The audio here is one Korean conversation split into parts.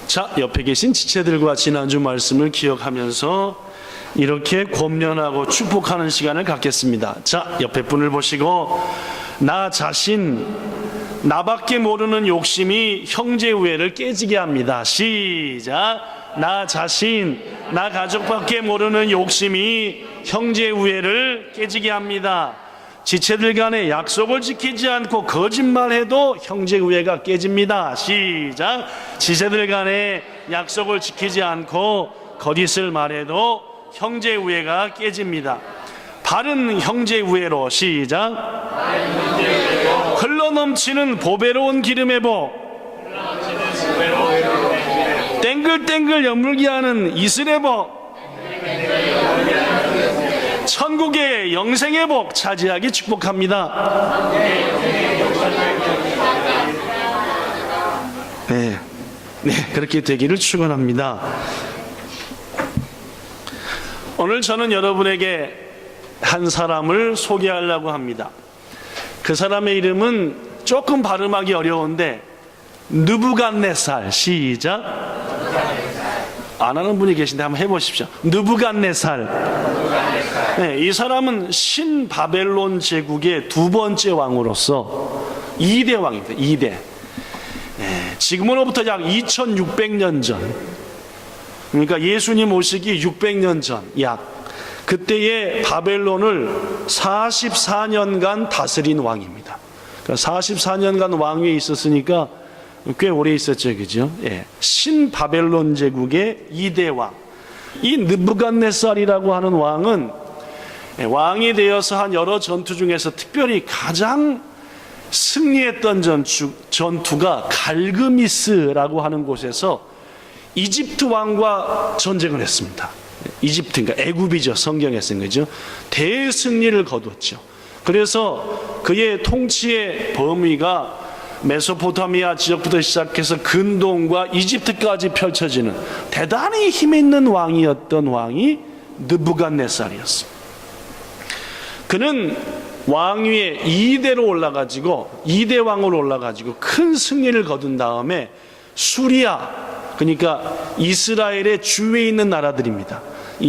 자, 옆에 계신 지체들과 지난주 말씀을 기억하면서 이렇게 권면하고 축복하는 시간을 갖겠습니다. 자, 옆에 분을 보시고 나 자신, 나밖에 모르는 욕심이 형제 우애를 깨지게 합니다. 시작. 나 자신, 나 가족밖에 모르는 욕심이 형제 우애를 깨지게 합니다. 지체들 간에 약속을 지키지 않고 거짓말해도 형제 우애가 깨집니다. 시작. 지체들 간에 약속을 지키지 않고 거짓을 말해도 형제 우애가 깨집니다. 바른 형제 우애로 시작. 흘러넘치는 보배로운 기름의 복, 땡글땡글 여물게 하는 이슬의 복, 천국의 영생의 복 차지하기 축복합니다. 네, 그렇게 되기를 축원합니다. 오늘 저는 여러분에게 한 사람을 소개하려고 합니다. 그 사람의 이름은 조금 발음하기 어려운데 느부갓네살. 시작. 안 하는 분이 계신데 한번 해보십시오. 느부갓네살. 네, 이 사람은 신바벨론 제국의 두 번째 왕으로서 2대 왕입니다. 2대. 네, 지금으로부터 약 2600년 전, 그러니까 예수님 오시기 600년 전 약 그때의 바벨론을 44년간 다스린 왕입니다. 그러니까 44년간 왕위에 있었으니까 꽤 오래 있었죠, 그죠? 예. 신바벨론 제국의 2대 왕. 이 느부갓네살이라고 하는 왕은 왕이 되어서 한 여러 전투 중에서 특별히 가장 승리했던 전투가 갈그미스라고 하는 곳에서 이집트 왕과 전쟁을 했습니다. 이집트, 그러니까 애굽이죠. 성경에 쓴 거죠. 대승리를 거두었죠. 그래서 그의 통치의 범위가 메소포타미아 지역부터 시작해서 근동과 이집트까지 펼쳐지는 대단히 힘있는 왕이었던 왕이 느부갓네살이었습니다. 그는 왕위에 2대로 올라가지고 2대 왕으로 올라가지고 큰 승리를 거둔 다음에 수리아, 그러니까 이스라엘의 주위에 있는 나라들입니다.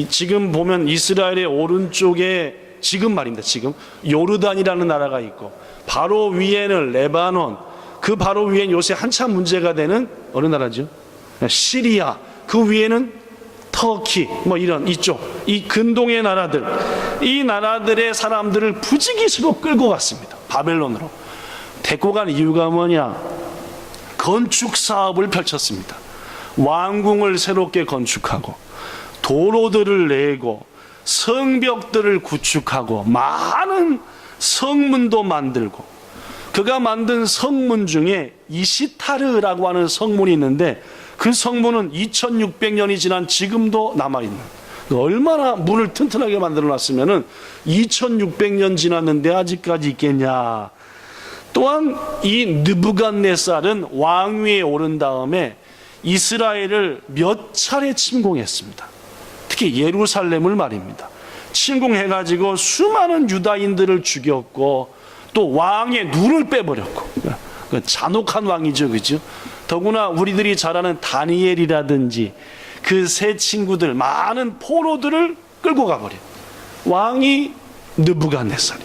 지금 보면 이스라엘의 오른쪽에 지금 말입니다. 지금 요르단이라는 나라가 있고 바로 위에는 레바논, 그 바로 위에는 요새 한참 문제가 되는 어느 나라죠? 시리아, 그 위에는 터키, 뭐 이런 이쪽 이 근동의 나라들, 이 나라들의 사람들을 부지기수로 끌고 갔습니다. 바벨론으로 데리고 간 이유가 뭐냐? 건축 사업을 펼쳤습니다. 왕궁을 새롭게 건축하고 도로들을 내고 성벽들을 구축하고 많은 성문도 만들고, 그가 만든 성문 중에 이시타르라고 하는 성문이 있는데 그 성문은 2600년이 지난 지금도 남아있는, 얼마나 문을 튼튼하게 만들어놨으면 2600년 지났는데 아직까지 있겠냐. 또한 이 느부갓네살은 왕위에 오른 다음에 이스라엘을 몇 차례 침공했습니다. 특히 예루살렘을 말입니다. 침공해가지고 수많은 유다인들을 죽였고 또 왕의 눈을 빼버렸고, 잔혹한 왕이죠, 그죠? 더구나 우리들이 잘 아는 다니엘이라든지 그 세 친구들, 많은 포로들을 끌고 가버린 왕이 느부갓네살.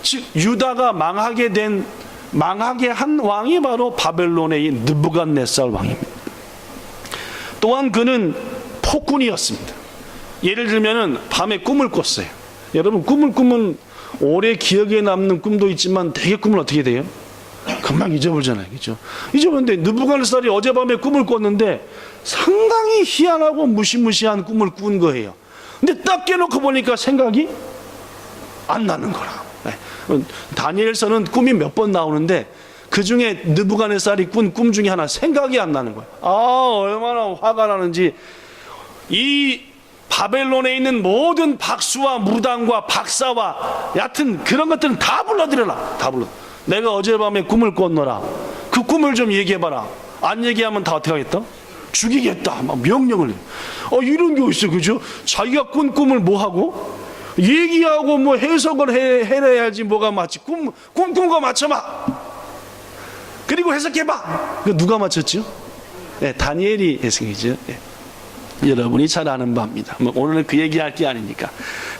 즉 유다가 망하게 한 왕이 바로 바벨론의 이 느부갓네살 왕입니다. 또한 그는 폭군이었습니다. 예를 들면은 밤에 꿈을 꿨어요. 여러분, 꿈을 꾸면 오래 기억에 남는 꿈도 있지만 대개 꿈은 어떻게 돼요? 금방 잊어버리잖아요, 그죠? 잊어버렸는데 느부갓네살이 어젯밤에 꿈을 꿨는데 상당히 희한하고 무시무시한 꿈을 꾼 거예요. 근데 딱 깨놓고 보니까 생각이 안 나는 거라. 다니엘서는 꿈이 몇 번 나오는데 그 중에 느부갓네살이 꾼 꿈 중에 하나, 생각이 안 나는 거예요. 얼마나 화가 나는지. 이 바벨론에 있는 모든 박수와 무당과 박사와 여하튼 그런 것들은 다 불러들여라. 다 불러. 내가 어젯밤에 꿈을 꿨노라. 그 꿈을 좀 얘기해봐라. 안 얘기하면 다 어떻게 하겠다? 죽이겠다. 막 명령을. 이런 게 있어, 그죠? 자기가 꾼 꿈을 뭐 하고? 얘기하고 뭐 해석을 해야지 뭐가 맞지. 꿈 꾼 거 맞춰봐. 그리고 해석해봐. 누가 맞췄죠? 다니엘이 해석이죠. 여러분이 잘 아는 바입니다. 오늘은 그 얘기할 게 아니니까.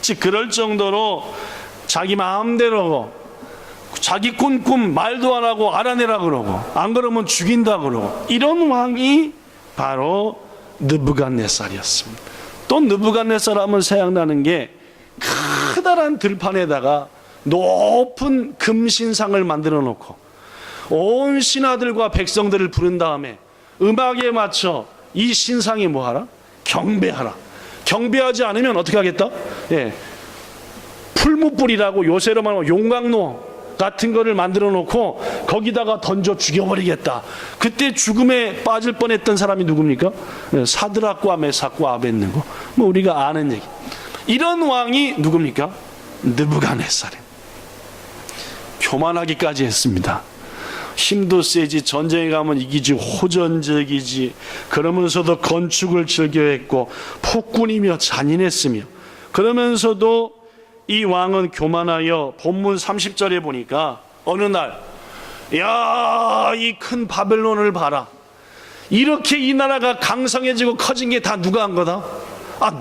즉 그럴 정도로 자기 마음대로 자기 꿈 말도 안 하고 알아내라 그러고 안 그러면 죽인다 그러고 이런 왕이 바로 느부갓네살이었습니다. 또 느부갓네살 하면 생각나는 게 커다란 들판에다가 높은 금신상을 만들어 놓고 온 신하들과 백성들을 부른 다음에 음악에 맞춰 이 신상이 뭐하라? 경배하라. 경배하지 않으면 어떻게 하겠다? 풀무불이라고 요새로 말하면 용광로 같은 거를 만들어 놓고 거기다가 던져 죽여버리겠다. 그때 죽음에 빠질 뻔했던 사람이 누굽니까? 사드락과 메삭과 아벳느고. 우리가 아는 얘기. 이런 왕이 누굽니까? 느부갓네살이에요. 교만하기까지 했습니다. 힘도 세지, 전쟁에 가면 이기지, 호전적이지, 그러면서도 건축을 즐겨했고 폭군이며 잔인했으며, 그러면서도 이 왕은 교만하여 본문 30절에 보니까 어느 날, 야, 이 큰 바벨론을 봐라. 이렇게 이 나라가 강성해지고 커진 게 다 누가 한 거다?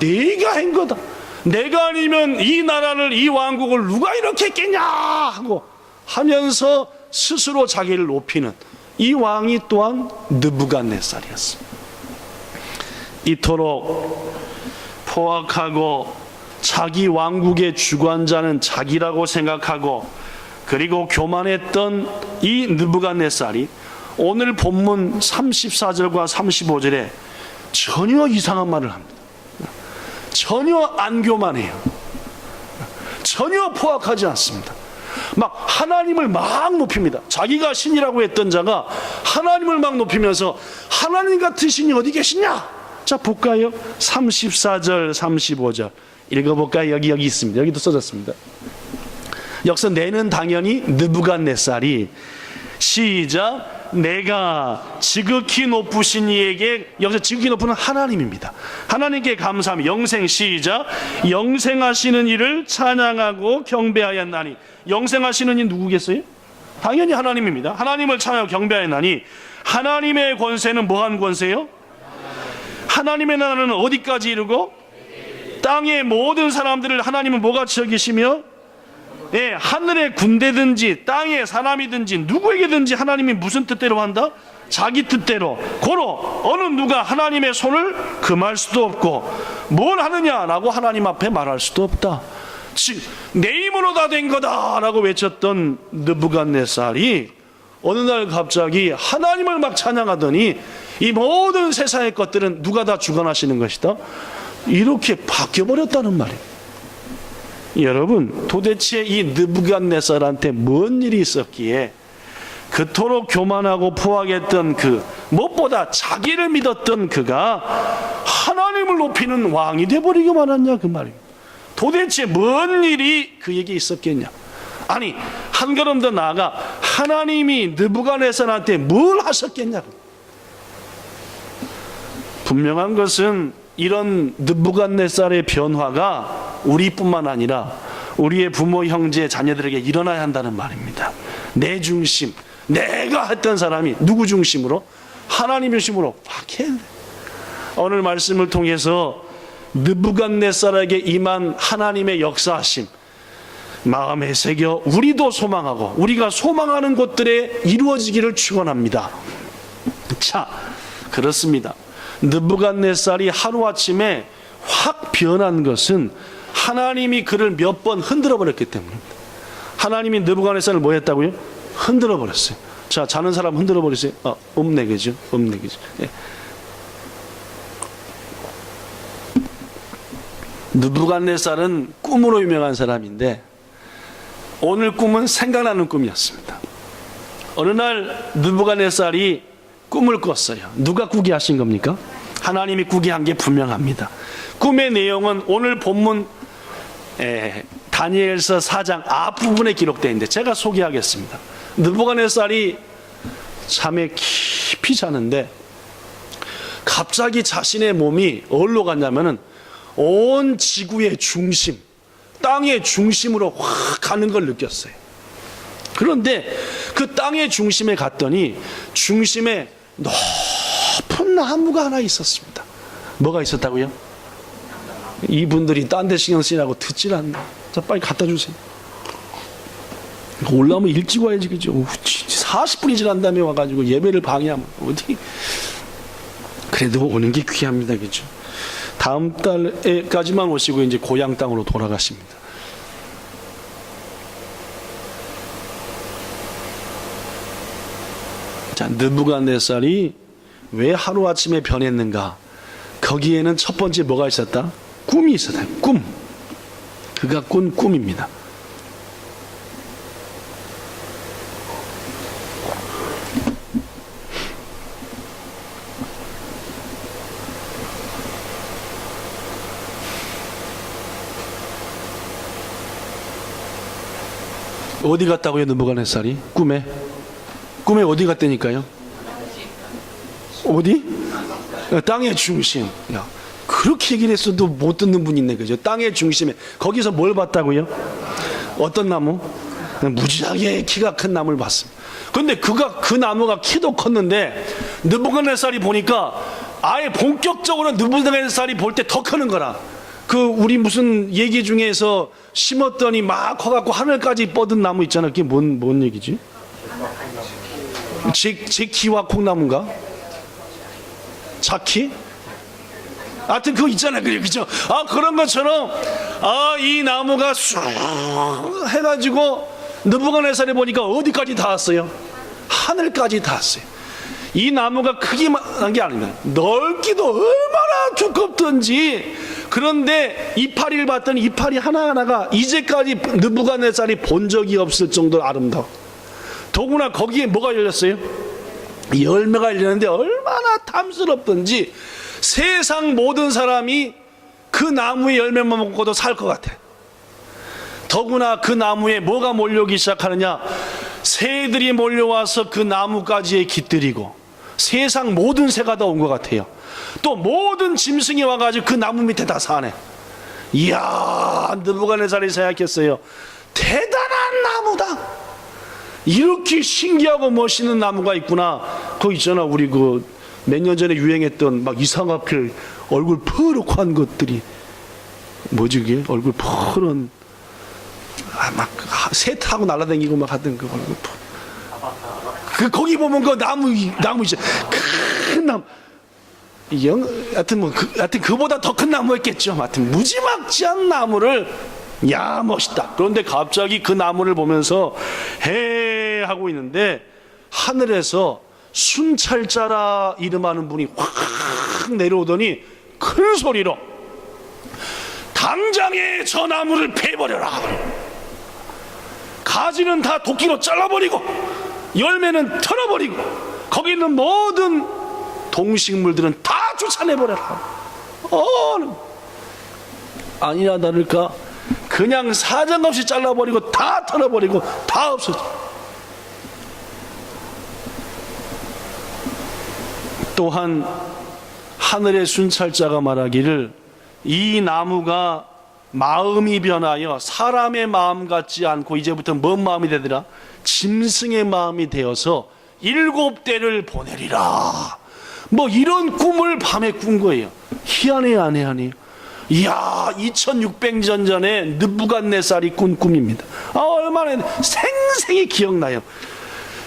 내가 한 거다. 내가 아니면 이 나라를, 이 왕국을 누가 이렇게 했겠냐 하고 하면서 스스로 자기를 높이는 이 왕이 또한 느부갓네살이었습니다. 이토록 포악하고 자기 왕국의 주관자는 자기라고 생각하고 그리고 교만했던 이 느부갓네살이 오늘 본문 34절과 35절에 전혀 이상한 말을 합니다. 전혀 안 교만해요. 전혀 포악하지 않습니다. 막 하나님을 막 높입니다. 자기가 신이라고 했던 자가 하나님을 막 높이면서 하나님 같은 신이 어디 계시냐? 자 볼까요? 34절 35절 읽어볼까요? 여기 있습니다. 여기도 써졌습니다. 여기서 내는 당연히 느부갓네살이 시작 내가 지극히 높으신 이에게, 여기서 지극히 높은 하나님입니다. 하나님께 감사하며 영생 시작 영생하시는 이를 찬양하고 경배하였나니. 영생하시는 이 누구겠어요? 당연히 하나님입니다. 하나님을 찬양하고 경배하였나니 하나님의 권세는 뭐한 권세요? 하나님의 나라는 어디까지 이르고 땅의 모든 사람들을 하나님은 뭐같이 여기시며 하늘의 군대든지 땅의 사람이든지 누구에게든지 하나님이 무슨 뜻대로 한다? 자기 뜻대로. 고로 어느 누가 하나님의 손을 금할 수도 없고 뭘 하느냐라고 하나님 앞에 말할 수도 없다. 즉 내 힘으로 다 된 거다라고 외쳤던 느부갓네살이 어느 날 갑자기 하나님을 막 찬양하더니 이 모든 세상의 것들은 누가 다 주관하시는 것이다, 이렇게 바뀌어버렸다는 말이에요. 여러분, 도대체 이 느부갓네살한테 뭔 일이 있었기에 그토록 교만하고 포악했던 무엇보다 자기를 믿었던 그가 하나님을 높이는 왕이 되어버리고 말았냐 그 말입니다. 도대체 뭔 일이 그에게 있었겠냐? 아니, 한 걸음 더 나아가 하나님이 느부갓네살한테 뭘 하셨겠냐? 분명한 것은 이런 느부갓네살의 변화가 우리뿐만 아니라 우리의 부모, 형제, 자녀들에게 일어나야 한다는 말입니다. 내 중심, 내가 했던 사람이 누구 중심으로? 하나님 중심으로 바뀌어야 돼. 오늘 말씀을 통해서 느부갓네살에게 임한 하나님의 역사하심 마음에 새겨 우리도 소망하고 우리가 소망하는 것들에 이루어지기를 축원합니다. 자, 그렇습니다. 느부갓네살이 하루아침에 확 변한 것은 하나님이 그를 몇 번 흔들어 버렸기 때문입니다. 하나님이 느부갓네살을 뭐 했다고요? 흔들어 버렸어요. 자, 자는 사람 흔들어 버리세요. 없네, 그죠? 없네, 그죠? 예. 느부갓네살은 꿈으로 유명한 사람인데 오늘 꿈은 생각나는 꿈이었습니다. 어느 날 느부갓네살이 꿈을 꿨어요. 누가 꾸게 하신 겁니까? 하나님이 꾸게 한 게 분명합니다. 꿈의 내용은 오늘 본문 다니엘서 4장 앞부분에 기록되어 있는데 제가 소개하겠습니다. 느부갓네살이 잠에 깊이 자는데 갑자기 자신의 몸이 어디로 갔냐면은 온 지구의 중심, 땅의 중심으로 확 가는 걸 느꼈어요. 그런데 그 땅의 중심에 갔더니 중심에 높은 나무가 하나 있었습니다. 뭐가 있었다고요? 이분들이 딴 데 신경 쓰라고 듣질 않나. 자, 빨리 갖다 주세요. 올라오면 일찍 와야지, 그죠? 40분이 지난 다음에 와가지고 예배를 방해하면 어디? 그래도 오는 게 귀합니다, 그죠? 다음 달에까지만 오시고 이제 고향 땅으로 돌아가십니다. 자, 느부갓네살이 왜 하루아침에 변했는가? 거기에는 첫 번째 뭐가 있었다? 꿈이 있었다. 꿈. 그가 꾼 꿈입니다. 어디 갔다고요, 느부갓네살이? 꿈에 어디 갔다니까요? 어디? 땅의 중심. 야, 그렇게 얘기를 했어도 못 듣는 분이 있네, 그죠? 땅의 중심에. 거기서 뭘 봤다고요? 어떤 나무? 무지하게 키가 큰 나무를 봤습니다. 그런데 그 나무가 키도 컸는데 느부갓네살이 보니까 아예 본격적으로 느부갓네살이 볼 때 더 크는 거라. 우리 무슨 얘기 중에서 심었더니 막 커갖고 하늘까지 뻗은 나무 있잖아. 그게 뭔 얘기지? 제키와 콩나무인가? 자키? 하여튼 그거 있잖아요. 그죠? 그런 것처럼, 이 나무가 쑥 해가지고 느부갓네살이 보니까 어디까지 닿았어요? 하늘까지 닿았어요. 이 나무가 크기만 게 아니면 넓기도 얼마나 두껍던지. 그런데 이파리를 봤더니 이파리 하나하나가 이제까지 느부갓네살이 본 적이 없을 정도로 아름다워. 더구나 거기에 뭐가 열렸어요? 열매가 열렸는데 얼마나 탐스럽던지 세상 모든 사람이 그 나무의 열매만 먹고도 살 것 같아. 더구나 그 나무에 뭐가 몰려오기 시작하느냐? 새들이 몰려와서 그 나무가지에 깃들이고 세상 모든 새가 다 온 것 같아요. 또 모든 짐승이 와가지고 그 나무 밑에 다 사네. 이야, 느부갓네살이 생각했어요. 대단한 나무다. 이렇게 신기하고 멋있는 나무가 있구나. 그거 있잖아, 우리 몇 년 전에 유행했던 막 이상하게 얼굴 퍼렇고 한 것들이 뭐지 그게? 얼굴 퍼런 막 새 타고 날아다니고 막 하던 그 얼굴 거기 보면 그 나무 있죠. 큰 나무. 하여튼 그보다 더 큰 나무였겠죠. 하여튼 무지막지한 나무를, 야, 멋있다. 그런데 갑자기 그 나무를 보면서 해 하고 있는데 하늘에서 순찰자라 이름하는 분이 확 내려오더니 큰 소리로 당장에 저 나무를 패버려라. 가지는 다 도끼로 잘라버리고 열매는 털어버리고 거기 있는 모든 동식물들은 다 쫓아내버려라. 아니나 다를까 그냥 사정없이 잘라버리고 다 털어버리고 다 없어져. 또한 하늘의 순찰자가 말하기를 이 나무가 마음이 변하여 사람의 마음 같지 않고 이제부터 뭔 마음이 되더라? 짐승의 마음이 되어서 7대를 보내리라. 뭐 이런 꿈을 밤에 꾼 거예요. 희한해요, 안 희한해요? 이야, 2600년 전에 느부갓네살이 꾼 꿈입니다. 얼마나 생생히 기억나요.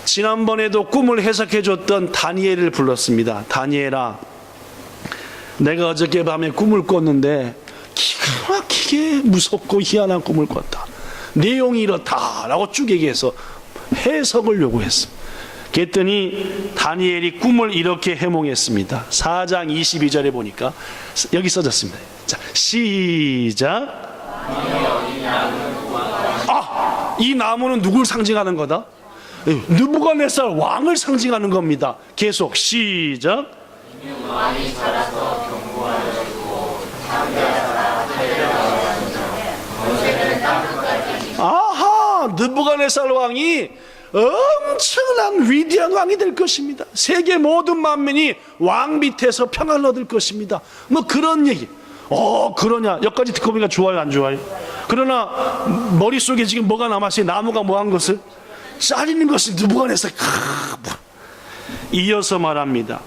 지난번에도 꿈을 해석해 줬던 다니엘을 불렀습니다. 다니엘아, 내가 어저께 밤에 꿈을 꿨는데 기가 막히게 무섭고 희한한 꿈을 꿨다. 내용이 이렇다 라고 쭉 얘기해서 해석을 요구했습니다. 그랬더니 다니엘이 꿈을 이렇게 해몽했습니다. 4장 22절에 보니까 여기 써졌습니다. 자, 시작. 이 나무는 누굴 상징하는 거다? 느부갓네살 왕을 상징하는 겁니다. 계속 시작. 왕이 자라서 견고하여지고 아하, 느부갓네살 왕이 엄청난 위대한 왕이 될 것입니다. 세계 모든 만민이 왕 밑에서 평안을 얻을 것입니다. 뭐 그런 얘기. 그러냐? 여기까지 듣고 보니까 좋아요, 안 좋아요? 그러나 머릿속에 지금 뭐가 남았어요? 나무가 뭐 한 것을? 잘리는 것을 느부갓네살. 이어서 말합니다.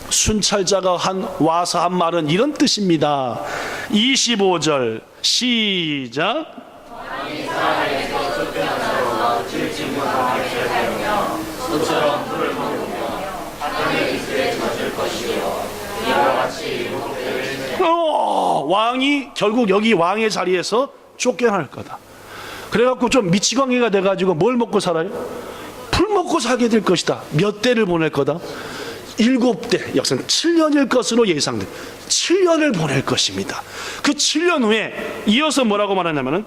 순찰자가 와서 한 말은 이런 뜻입니다. 25절 시작. 왕이 결국 여기 왕의 자리에서 쫓겨날 거다. 그래갖고 좀 미치광이가 돼가지고 뭘 먹고 살아요? 풀 먹고 살게 될 것이다. 몇 대를 보낼 거다? 7대, 역사는 7년일 것으로 예상돼. 7년을 보낼 것입니다. 그 7년 후에 이어서 뭐라고 말하냐면은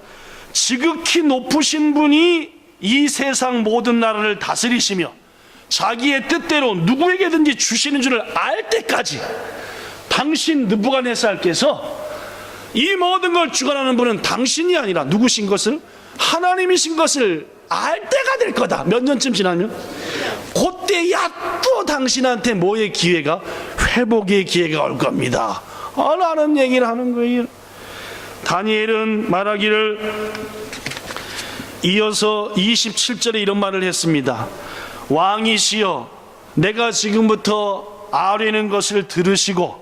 지극히 높으신 분이 이 세상 모든 나라를 다스리시며 자기의 뜻대로 누구에게든지 주시는 줄을 알 때까지 당신 느부갓네살께서 이 모든 걸 주관하는 분은 당신이 아니라 누구신 것을? 하나님이신 것을 알 때가 될 거다. 몇 년쯤 지나면? 그때야 또 당신한테 뭐의 기회가? 회복의 기회가 올 겁니다. 라는 얘기를 하는 거예요. 다니엘은 말하기를 이어서 27절에 이런 말을 했습니다. 왕이시여, 내가 지금부터 아뢰는 것을 들으시고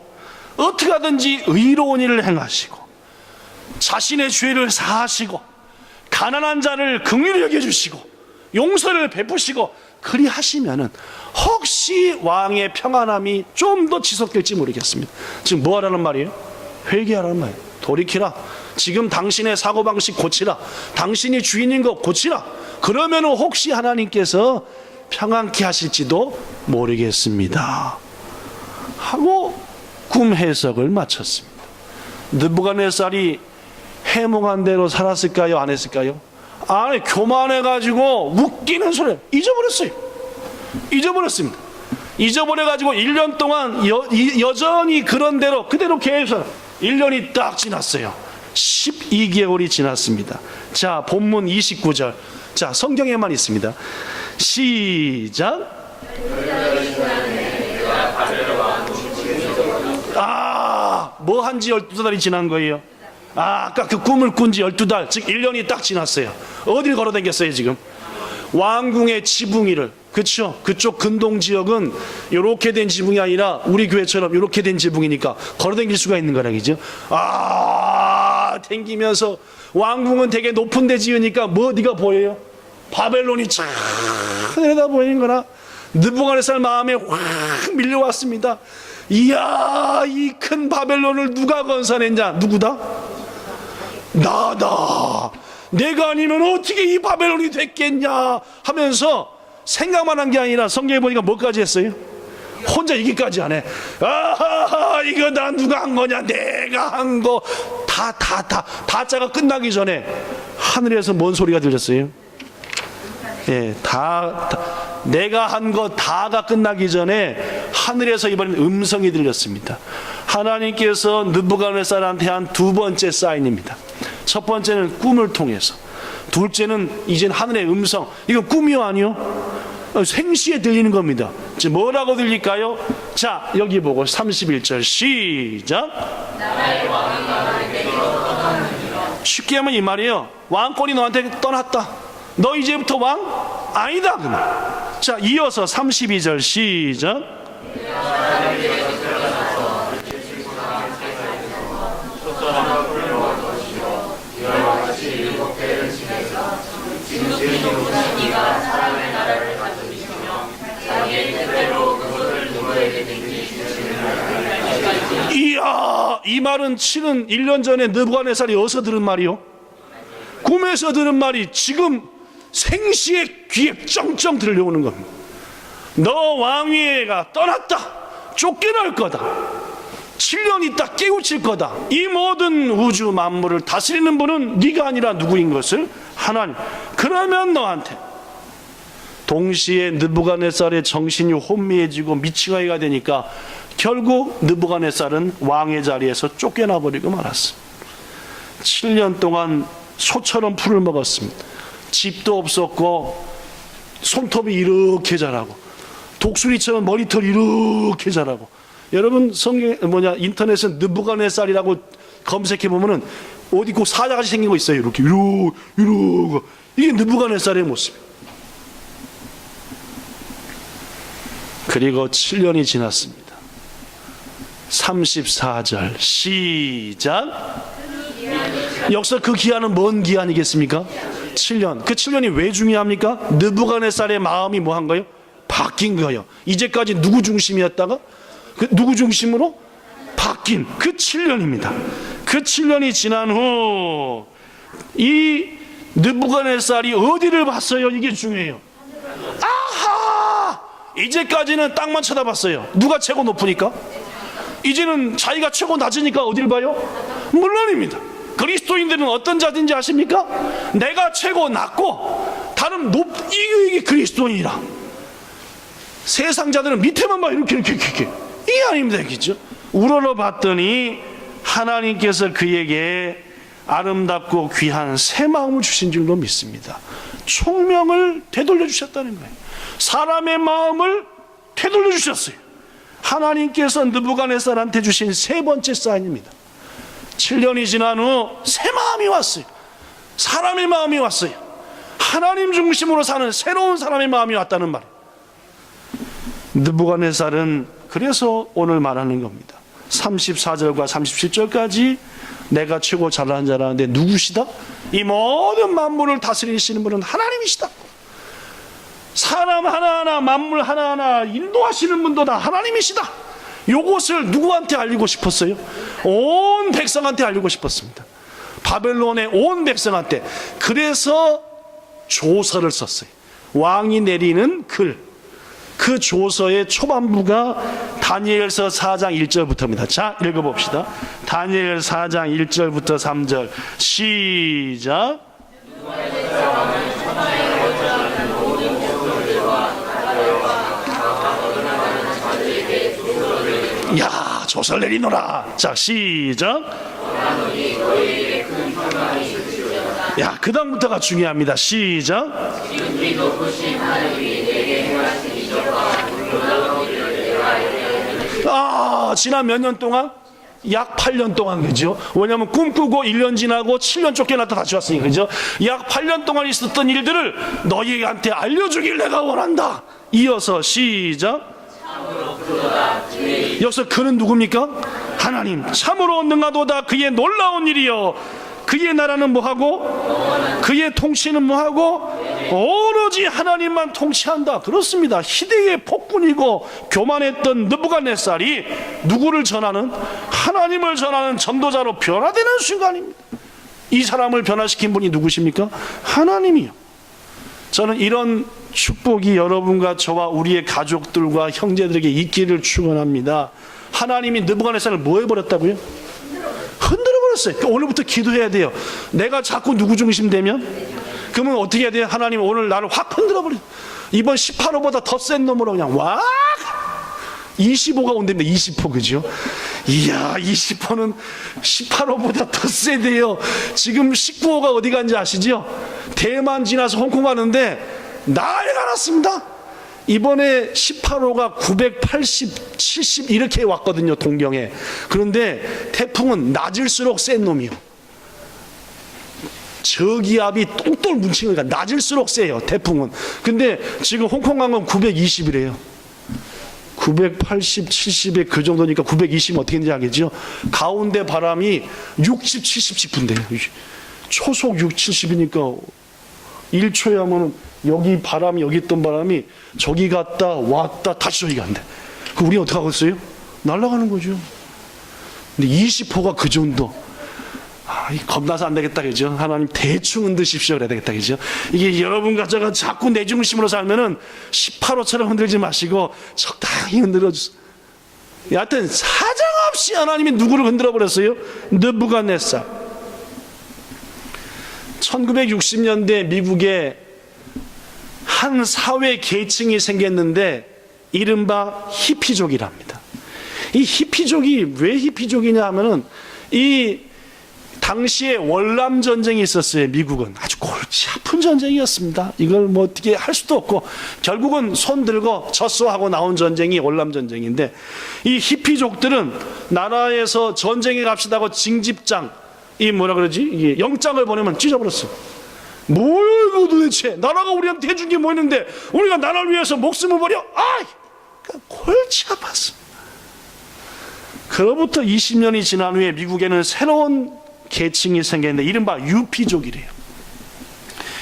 어떻게 하든지 의로운 일을 행하시고 자신의 죄를 사하시고 가난한 자를 긍휼히 여겨주시고 용서를 베푸시고 그리하시면은 혹시 왕의 평안함이 좀 더 지속될지 모르겠습니다. 지금 뭐 하라는 말이에요? 회개하라는 말이에요. 돌이키라. 지금 당신의 사고방식 고치라. 당신이 주인인 거 고치라. 그러면 혹시 하나님께서 평안케 하실지도 모르겠습니다 하고 꿈 해석을 마쳤습니다. 느부갓네살이 해몽한 대로 살았을까요? 안 했을까요? 아니, 교만해가지고 웃기는 소리 잊어버렸어요. 잊어버렸습니다. 잊어버려가지고 1년 동안 여전히 그런 대로 그대로 계속 1년이 딱 지났어요. 12개월이 지났습니다. 자, 본문 29절. 자, 성경에만 있습니다. 시작. 뭐 한지 12달이 지난 거예요. 아까 그 꿈을 꾼 지 12달, 즉 1년이 딱 지났어요. 어딜 걸어다녔어요 지금? 왕궁의 지붕 위를. 그렇죠? 그쪽 근동 지역은 이렇게 된 지붕이 아니라 우리 교회처럼 이렇게 된 지붕이니까 걸어다닐 수가 있는 거라 그죠? 댕기면서 왕궁은 되게 높은 데 지으니까 뭐 네가 보여요? 바벨론이 쫙 내려다 보이는 거나 느부갓네살 마음에 확 밀려왔습니다. 이야, 이 큰 바벨론을 누가 건설했냐? 누구다? 나다. 내가 아니면 어떻게 이 바벨론이 됐겠냐 하면서 생각만 한 게 아니라 성경에 보니까 뭐까지 했어요? 혼자 얘기까지 안 해. 이거 나 누가 한 거냐? 내가 한 거. 다자가 끝나기 전에 하늘에서 뭔 소리가 들렸어요? 예, 내가 한 거 다가 끝나기 전에 하늘에서 이번엔 음성이 들렸습니다. 하나님께서 느부갓네살한테 한 두 번째 사인입니다. 첫 번째는 꿈을 통해서, 둘째는 이젠 하늘의 음성. 이건 꿈이요 아니요? 생시에 들리는 겁니다. 지금 뭐라고 들릴까요? 자, 여기 보고 31절 시작. 쉽게 하면 이 말이에요. 왕권이 너한테 떠났다. 너 이제부터 왕? 아니다. 자, 이어서 32절 시작. 이야, 이 말은 치는 1년 전에 느부갓네살이 어디서 들은 말이요? 꿈에서 들은 말이 지금 생시의 귀에 쩡쩡 들려오는 겁니다. 너 왕위가 떠났다. 쫓겨날 거다. 7년 있다 깨우칠 거다. 이 모든 우주 만물을 다스리는 분은 네가 아니라 누구인 것을? 하나님. 그러면 너한테 동시에 느부갓네살의 정신이 혼미해지고 미치광이가 되니까 결국 느부갓네살은 왕의 자리에서 쫓겨나 버리고 말았습니다. 7년 동안 소처럼 풀을 먹었습니다. 집도 없었고 손톱이 이렇게 자라고 독수리처럼 머리털 이렇게 자라고. 여러분 성경 인터넷에 느부갓네살이라고 검색해 보면은 어디 꼭 사자같이 생긴 거 있어요. 이렇게 이러고 이게 느부갓네살의 모습이에요. 그리고 7년이 지났습니다. 34절 시작. 여기서 그 기한은 뭔 기한이겠습니까? 7년. 그 7년이 왜 중요합니까? 느부갓네살의 마음이 뭐 한 거예요? 바뀐 거예요. 이제까지 누구 중심이었다가 누구 중심으로 바뀐 그 7년입니다. 그 7년이 지난 후 이 느부갓네살이 어디를 봤어요? 이게 중요해요. 아하! 이제까지는 땅만 쳐다봤어요. 누가 최고 높으니까? 이제는 자기가 최고 낮으니까 어딜 봐요? 물론입니다. 그리스도인들은 어떤 자든지 아십니까? 내가 최고 낮고 다른 이게 그리스도인이라. 세상 자들은 밑에만 봐. 이렇게 이게 아닙니다. 그죠? 우러러봤더니 하나님께서 그에게 아름답고 귀한 새 마음을 주신 줄로 믿습니다. 총명을 되돌려 주셨다는 거예요. 사람의 마음을 되돌려 주셨어요. 하나님께서 느부갓네살한테 주신 세 번째 사인입니다. 7년이 지난 후 새 마음이 왔어요. 사람의 마음이 왔어요. 하나님 중심으로 사는 새로운 사람의 마음이 왔다는 말이에요. 느부갓네살은 그래서 오늘 말하는 겁니다. 34절과 37절까지 내가 최고 잘난 자라는데 누구시다? 이 모든 만물을 다스리시는 분은 하나님이시다. 사람 하나하나 만물 하나하나 인도하시는 분도 다 하나님이시다. 이것을 누구한테 알리고 싶었어요? 온 백성한테 알리고 싶었습니다. 바벨론의 온 백성한테. 그래서 조서를 썼어요. 왕이 내리는 글. 그 조서의 초반부가 다니엘서 4장 1절부터입니다. 자, 읽어봅시다. 다니엘 4장 1절부터 3절 시작. 야, 조서를 내리노라. 자, 시작. 야, 그 다음부터가 중요합니다. 시작. 지난 몇 년 동안? 약 8년 동안, 그죠? 왜냐하면 꿈꾸고 1년 지나고 7년 쫓겨났다 다시 왔으니까, 그죠? 약 8년 동안 있었던 일들을 너희한테 알려주길 내가 원한다. 이어서 시작. 여기서 그는 누굽니까? 하나님. 참으로 능하도다 그의 놀라운 일이요 그의 나라는 뭐하고 그의 통치는 뭐하고 오로지 하나님만 통치한다. 그렇습니다. 희대의 폭군이고 교만했던 느부갓네살이 누구를 전하는? 하나님을 전하는 전도자로 변화되는 순간입니다. 이 사람을 변화시킨 분이 누구십니까? 하나님이요. 저는 이런 축복이 여러분과 저와 우리의 가족들과 형제들에게 있기를 축원합니다. 하나님이 느부갓네살을 뭐 해버렸다고요? 흔들어버렸어요. 그러니까 오늘부터 기도해야 돼요. 내가 자꾸 누구 중심 되면? 그러면 어떻게 해야 돼요? 하나님 오늘 나를 확 흔들어버려. 이번 18호보다 더 센 놈으로 그냥 와 25가 온답니다. 20호, 그죠? 이야, 20호는 18호보다 더 세대요. 지금 19호가 어디 간지 아시죠? 대만 지나서 홍콩 가는데 난리가 났습니다. 이번에 18호가 980, 70 이렇게 왔거든요, 동경에. 그런데 태풍은 낮을수록 센 놈이요. 저기압이 똘똘 뭉친 거니까 낮을수록 세요, 태풍은. 근데 지금 홍콩 간 건 920이래요. 980, 70에 그 정도니까 920은 어떻게 되는지 알겠죠? 가운데 바람이 60, 70씩 분대요. 초속 6, 70이니까 1초에 하면은 여기 바람이, 여기 있던 바람이 저기 갔다 왔다 다시 저기 간대. 그 우리 어떻게 하겠어요? 날아가는 거죠. 근데 20호가 그 정도. 겁나서 안 되겠다, 그죠? 하나님 대충 흔드십시오, 그래야 되겠다, 그죠? 이게 여러분과 제가 자꾸 내 중심으로 살면은 18호처럼 흔들지 마시고 적당히 흔들어 주세요. 여하튼 사정없이 하나님이 누구를 흔들어 버렸어요? 느부갓네살. 1960년대 미국에 한 사회 계층이 생겼는데 이른바 히피족이랍니다. 이 히피족이 왜 히피족이냐 하면은 이 당시에 월남 전쟁이 있었어요. 미국은 아주 골치 아픈 전쟁이었습니다. 이걸 뭐 어떻게 할 수도 없고 결국은 손 들고 젖소하고 나온 전쟁이 월남 전쟁인데, 이 히피족들은 나라에서 전쟁에 갑시다고 징집장, 이 뭐라 그러지? 이게 영장을 보내면 찢어버렸어요. 뭐야 이거 도대체? 나라가 우리한테 해준 게 뭐 있는데 우리가 나라를 위해서 목숨을 버려? 골치 아팠어. 그로부터 20년이 지난 후에 미국에는 새로운 계층이 생겼는데 이른바 유피족이래요.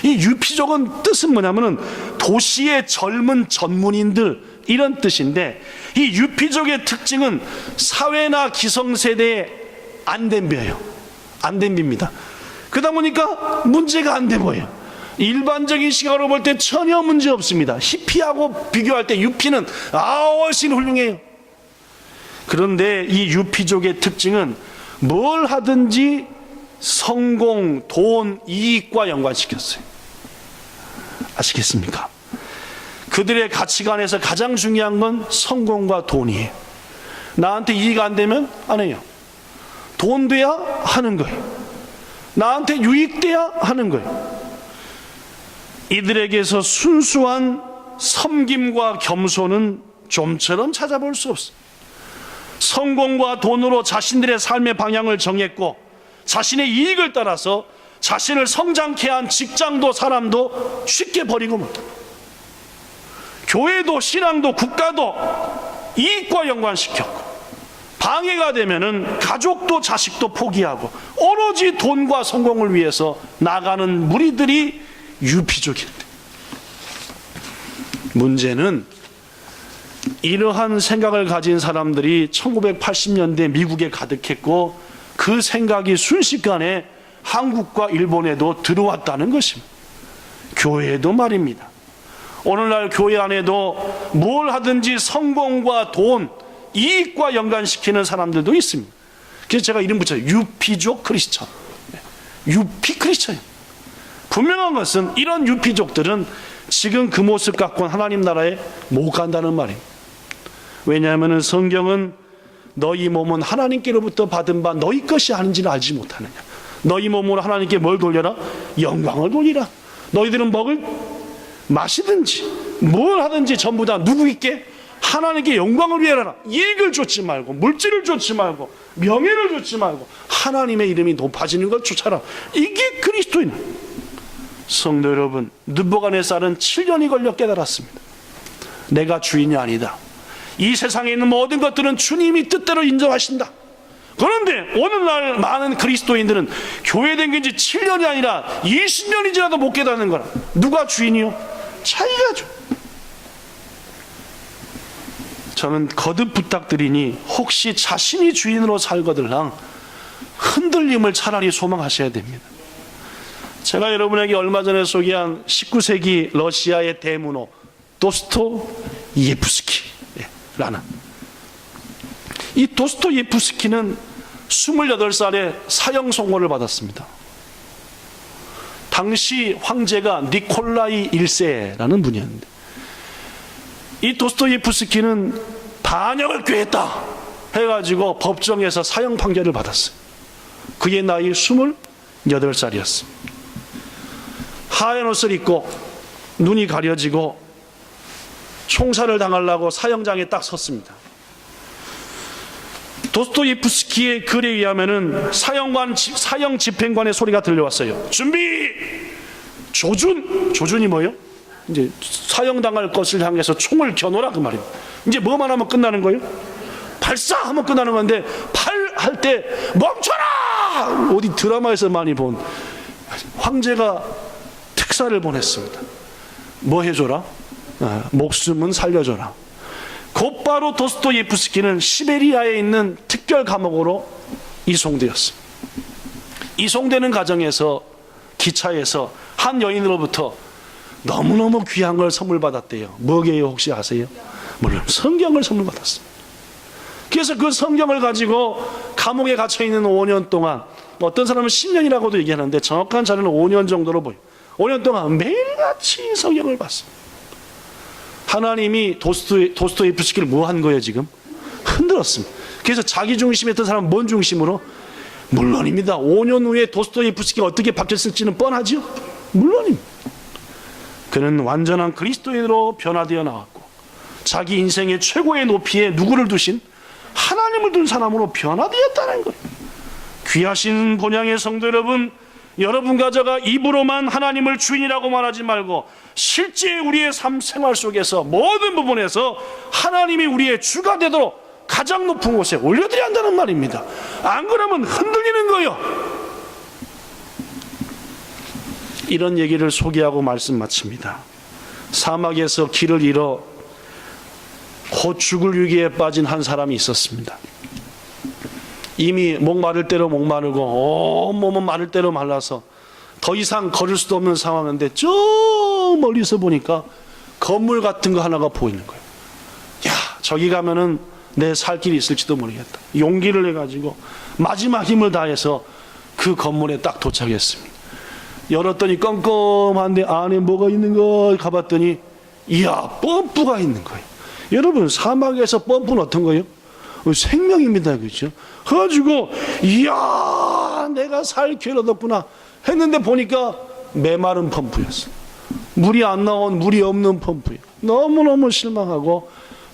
이 유피족은 뜻은 뭐냐면은 도시의 젊은 전문인들 이런 뜻인데, 이 유피족의 특징은 사회나 기성세대에 안 덤벼요. 안 덤빕니다. 그러다 보니까 문제가 안 돼 보여요. 일반적인 시각으로 볼 때 전혀 문제 없습니다. 히피하고 비교할 때 유피는 훨씬 훌륭해요. 그런데 이 유피족의 특징은 뭘 하든지 성공, 돈, 이익과 연관시켰어요. 아시겠습니까? 그들의 가치관에서 가장 중요한 건 성공과 돈이에요. 나한테 이익 안 되면 안 해요. 돈 돼야 하는 거예요. 나한테 유익돼야 하는 거예요. 이들에게서 순수한 섬김과 겸손은 좀처럼 찾아볼 수 없어요. 성공과 돈으로 자신들의 삶의 방향을 정했고 자신의 이익을 따라서 자신을 성장케 한 직장도 사람도 쉽게 버리고 못. 교회도 신앙도 국가도 이익과 연관시켰고, 방해가 되면은 가족도 자식도 포기하고 오로지 돈과 성공을 위해서 나가는 무리들이 유피족일 때, 문제는 이러한 생각을 가진 사람들이 1980년대 미국에 가득했고 그 생각이 순식간에 한국과 일본에도 들어왔다는 것입니다. 교회도 말입니다. 오늘날 교회 안에도 뭘 하든지 성공과 돈, 이익과 연관시키는 사람들도 있습니다. 그래서 제가 이름 붙여요. 유피족 크리스천. 유피 크리스천. 분명한 것은 이런 유피족들은 지금 그 모습 갖고는 하나님 나라에 못 간다는 말입니다. 왜냐하면 성경은 너희 몸은 하나님께로부터 받은 바 너희 것이 아닌지를 알지 못하느냐. 너희 몸으로 하나님께 뭘 돌려라? 영광을 돌리라. 너희들은 먹을 마시든지 뭘 하든지 전부 다 누구에게? 하나님께 영광을 위하라. 이익을 쫓지 말고 물질을 쫓지 말고 명예를 쫓지 말고 하나님의 이름이 높아지는 걸 쫓아라. 이게 그리스도인. 성도 여러분, 느부갓네살은 7년이 걸려 깨달았습니다. 내가 주인이 아니다. 이 세상에 있는 모든 것들은 주님이 뜻대로 인정하신다. 그런데 오늘날 많은 그리스도인들은 교회된 지 7년이 아니라 20년이 지나도 못 깨닫는 거라. 누가 주인이요? 자기가 주. 저는 거듭 부탁드리니 혹시 자신이 주인으로 살거들랑 흔들림을 차라리 소망하셔야 됩니다. 제가 여러분에게 얼마 전에 소개한 19세기 러시아의 대문호 도스토예프스키라는, 이 도스토예프스키는 28살에 사형 선고를 받았습니다. 당시 황제가 니콜라이 1세라는 분이었는데, 이 도스토예프스키는 반역을 꾀했다 해가지고 법정에서 사형 판결을 받았어요. 그의 나이 28살이었습니다. 하얀 옷을 입고 눈이 가려지고 총살을 당하려고 사형장에 딱 섰습니다. 도스토예프스키의 글에 의하면은 사형 집행관의 소리가 들려왔어요. 준비! 조준이 뭐예요? 이제 사형당할 것을 향해서 총을 겨누라 그 말입니다. 이제 뭐만 하면 끝나는 거예요? 발사하면 끝나는 건데, 할 때 멈춰라! 어디 드라마에서 많이 본 황제가 특사를 보냈습니다. 뭐 해줘라? 목숨은 살려줘라. 곧바로 도스토예프스키는 시베리아에 있는 특별 감옥으로 이송되었습니다. 이송되는 과정에서 기차에서 한 여인으로부터 너무너무 귀한 걸 선물 받았대요. 뭐게요 혹시 아세요? 물론 성경을 선물 받았습니다. 그래서 그 성경을 가지고 감옥에 갇혀있는 5년 동안, 어떤 사람은 10년이라고도 얘기하는데 정확한 자료는 5년 정도로 보여요. 5년 동안 매일같이 성경을 봤습니다. 하나님이 도스토예프스키를 뭐 한 거예요 지금? 흔들었습니다. 그래서 자기 중심이었던 사람은 뭔 중심으로? 물론입니다. 5년 후에 도스토예프스키가 어떻게 바뀌었을지는 뻔하죠? 물론입니다. 그는 완전한 그리스도인으로 변화되어 나왔고, 자기 인생의 최고의 높이에 누구를 두신? 하나님을 둔 사람으로 변화되었다는 거예요. 귀하신 본향의 성도 여러분, 여러분과 저가 입으로만 하나님을 주인이라고 말하지 말고 실제 우리의 삶 생활 속에서 모든 부분에서 하나님이 우리의 주가 되도록 가장 높은 곳에 올려드려야 한다는 말입니다. 안 그러면 흔들리는 거예요. 이런 얘기를 소개하고 말씀 마칩니다. 사막에서 길을 잃어 곧 죽을 위기에 빠진 한 사람이 있었습니다. 이미 목마를 대로 목마르고 온몸은 마를 대로 말라서 더 이상 걸을 수도 없는 상황인데 저 멀리서 보니까 건물 같은 거 하나가 보이는 거예요. 야, 저기 가면은 내 살 길이 있을지도 모르겠다. 용기를 내가지고 마지막 힘을 다해서 그 건물에 딱 도착했습니다. 열었더니 껌껌한데 안에 뭐가 있는 거 가봤더니 이야, 펌프가 있는 거예요. 여러분, 사막에서 펌프는 어떤 거예요? 생명입니다. 그렇죠? 그래가지고 이야, 내가 살 기회를 얻었구나 했는데 보니까 메마른 펌프였어. 물이 안 나온, 물이 없는 펌프예요. 너무너무 실망하고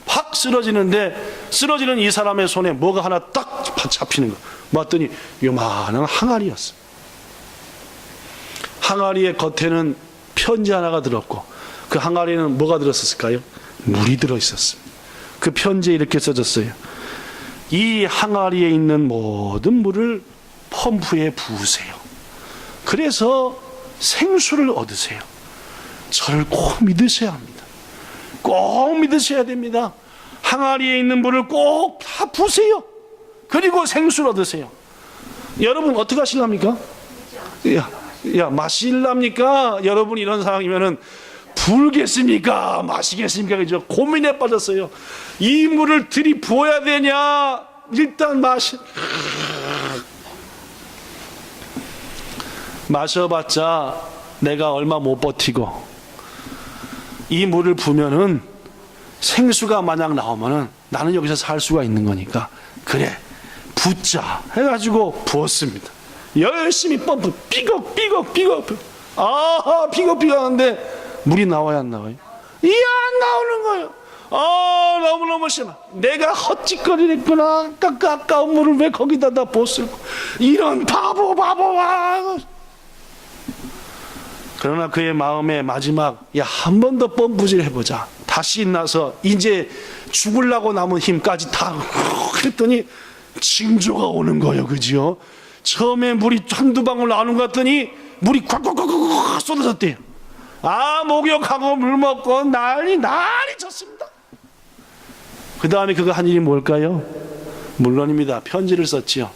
확 쓰러지는 이 사람의 손에 뭐가 하나 딱 잡히는 거. 봤더니 요만한 항아리였어. 항아리의 겉에는 편지 하나가 들었고 그 항아리에는 뭐가 들었을까요? 물이 들어있었습니다. 그 편지에 이렇게 써졌어요. 이 항아리에 있는 모든 물을 펌프에 부으세요. 그래서 생수를 얻으세요. 저를 꼭 믿으셔야 합니다. 꼭 믿으셔야 됩니다. 항아리에 있는 물을 꼭 다 부으세요. 그리고 생수를 얻으세요. 여러분 어떻게 하실랍니까? 마실랍니까? 여러분 이런 상황이면은 불겠습니까? 마시겠습니까? 그죠? 고민에 빠졌어요. 이 물을 들이부어야 되냐? 일단 마셔봤자 내가 얼마 못 버티고 이 물을 부면은 생수가 만약 나오면은 나는 여기서 살 수가 있는 거니까 그래 붓자 해가지고 부었습니다. 열심히 펌프 삐걱 하는데 물이 나와야 안 나와요? 안 나오는 거예요. 너무너무 심해. 내가 헛짓거리랬구나. 아까운 물을 왜 거기다 부었을까? 이런 바보와. 그러나 그의 마음에 마지막 한 번 더 펌프질 해보자. 다시 나서 이제 죽으려고 남은 힘까지 다 그랬더니 징조가 오는 거예요. 그죠? 처음에 물이 한두 방울 나오는 것 같더니 물이 콱콱콱콱 쏟아졌대요. 목욕하고 물 먹고 난리 쳤습니다. 그 다음에 그가 한 일이 뭘까요? 물론입니다. 편지를 썼지요.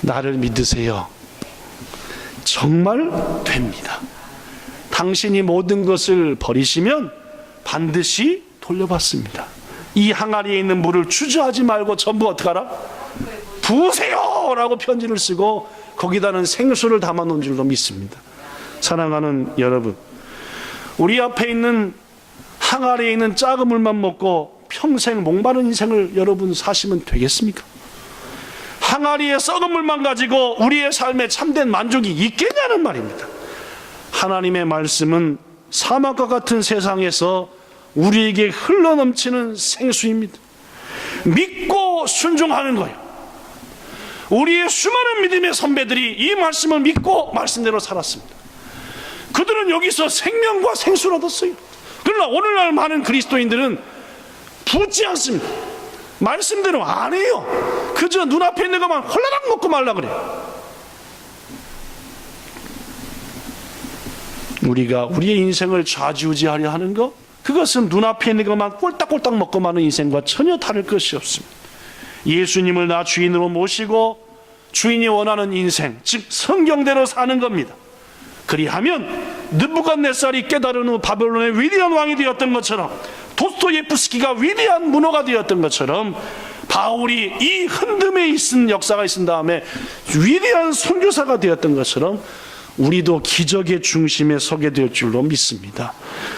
나를 믿으세요. 정말 됩니다. 당신이 모든 것을 버리시면 반드시 돌려받습니다. 이 항아리에 있는 물을 주저하지 말고 전부 어떡하라? 부으세요! 라고 편지를 쓰고 거기다는 생수를 담아놓은 줄로 믿습니다. 사랑하는 여러분, 우리 앞에 있는 항아리에 있는 작은 물만 먹고 평생 목마른 인생을 여러분 사시면 되겠습니까? 항아리에 썩은 물만 가지고 우리의 삶에 참된 만족이 있겠냐는 말입니다. 하나님의 말씀은 사막과 같은 세상에서 우리에게 흘러넘치는 생수입니다. 믿고 순종하는 거예요. 우리의 수많은 믿음의 선배들이 이 말씀을 믿고 말씀대로 살았습니다. 그들은 여기서 생명과 생수를 얻었어요. 그러나 오늘날 많은 그리스도인들은 붓지 않습니다. 말씀대로 안 해요. 그저 눈앞에 있는 것만 홀라당 먹고 말라 그래요. 우리가 우리의 인생을 좌지우지하려 하는 것, 그것은 눈앞에 있는 것만 꼴딱꼴딱 먹고 마는 인생과 전혀 다를 것이 없습니다. 예수님을 나 주인으로 모시고 주인이 원하는 인생, 즉 성경대로 사는 겁니다. 그리하면 느부갓네살이 깨달은 후 바벨론의 위대한 왕이 되었던 것처럼, 도스토예프스키가 위대한 문호가 되었던 것처럼, 바울이 이 흔듦에 있은 역사가 있은 다음에 위대한 선교사가 되었던 것처럼 우리도 기적의 중심에 서게 될 줄로 믿습니다.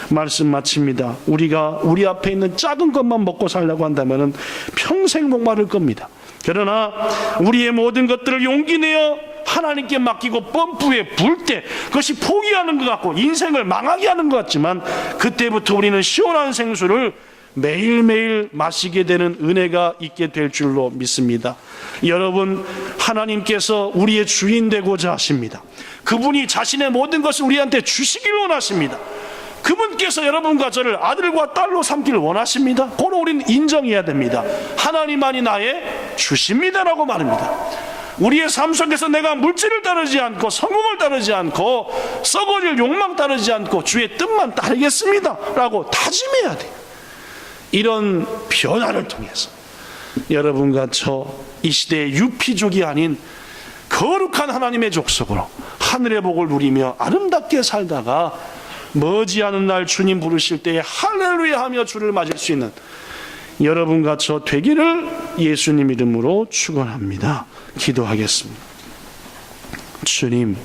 말씀 마칩니다. 우리가 우리 앞에 있는 작은 것만 먹고 살려고 한다면 평생 목마를 겁니다. 그러나 우리의 모든 것들을 용기 내어 하나님께 맡기고 펌프에 불 때 그것이 포기하는 것 같고 인생을 망하게 하는 것 같지만, 그때부터 우리는 시원한 생수를 매일매일 마시게 되는 은혜가 있게 될 줄로 믿습니다. 여러분, 하나님께서 우리의 주인 되고자 하십니다. 그분이 자신의 모든 것을 우리한테 주시길 원하십니다. 그분께서 여러분과 저를 아들과 딸로 삼기를 원하십니다. 그걸 우리는 인정해야 됩니다. 하나님만이 나의 주십니다라고 말합니다. 우리의 삶 속에서 내가 물질을 따르지 않고 성공을 따르지 않고 썩어질 욕망 따르지 않고 주의 뜻만 따르겠습니다 라고 다짐해야 돼요. 이런 변화를 통해서 여러분과 저 이 시대의 유피족이 아닌 거룩한 하나님의 족속으로 하늘의 복을 누리며 아름답게 살다가 머지않은 날 주님 부르실 때에 할렐루야 하며 주를 맞을 수 있는 여러분과 저 되기를 예수님 이름으로 축원합니다. 기도하겠습니다. 주님,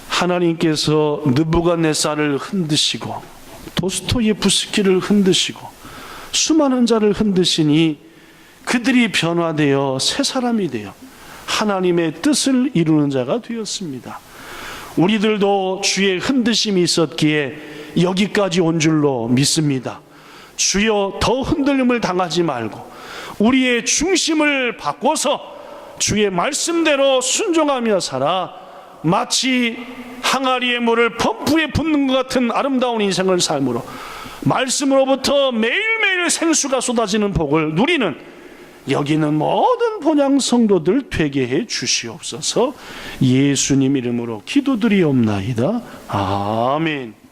하나님께서 느부갓네살을 흔드시고 도스토예프스키를 흔드시고 수많은 자를 흔드시니 그들이 변화되어 새 사람이 되어 하나님의 뜻을 이루는 자가 되었습니다. 우리들도 주의 흔드심이 있었기에 여기까지 온 줄로 믿습니다. 주여, 더 흔들림을 당하지 말고 우리의 중심을 바꿔서 주의 말씀대로 순종하며 살아 마치 항아리의 물을 펌프에 붓는 것 같은 아름다운 인생을 삶으로 말씀으로부터 매일매일 생수가 쏟아지는 복을 누리는 여기는 모든 본향 성도들 되게 해 주시옵소서. 예수님 이름으로 기도드리옵나이다. 아멘.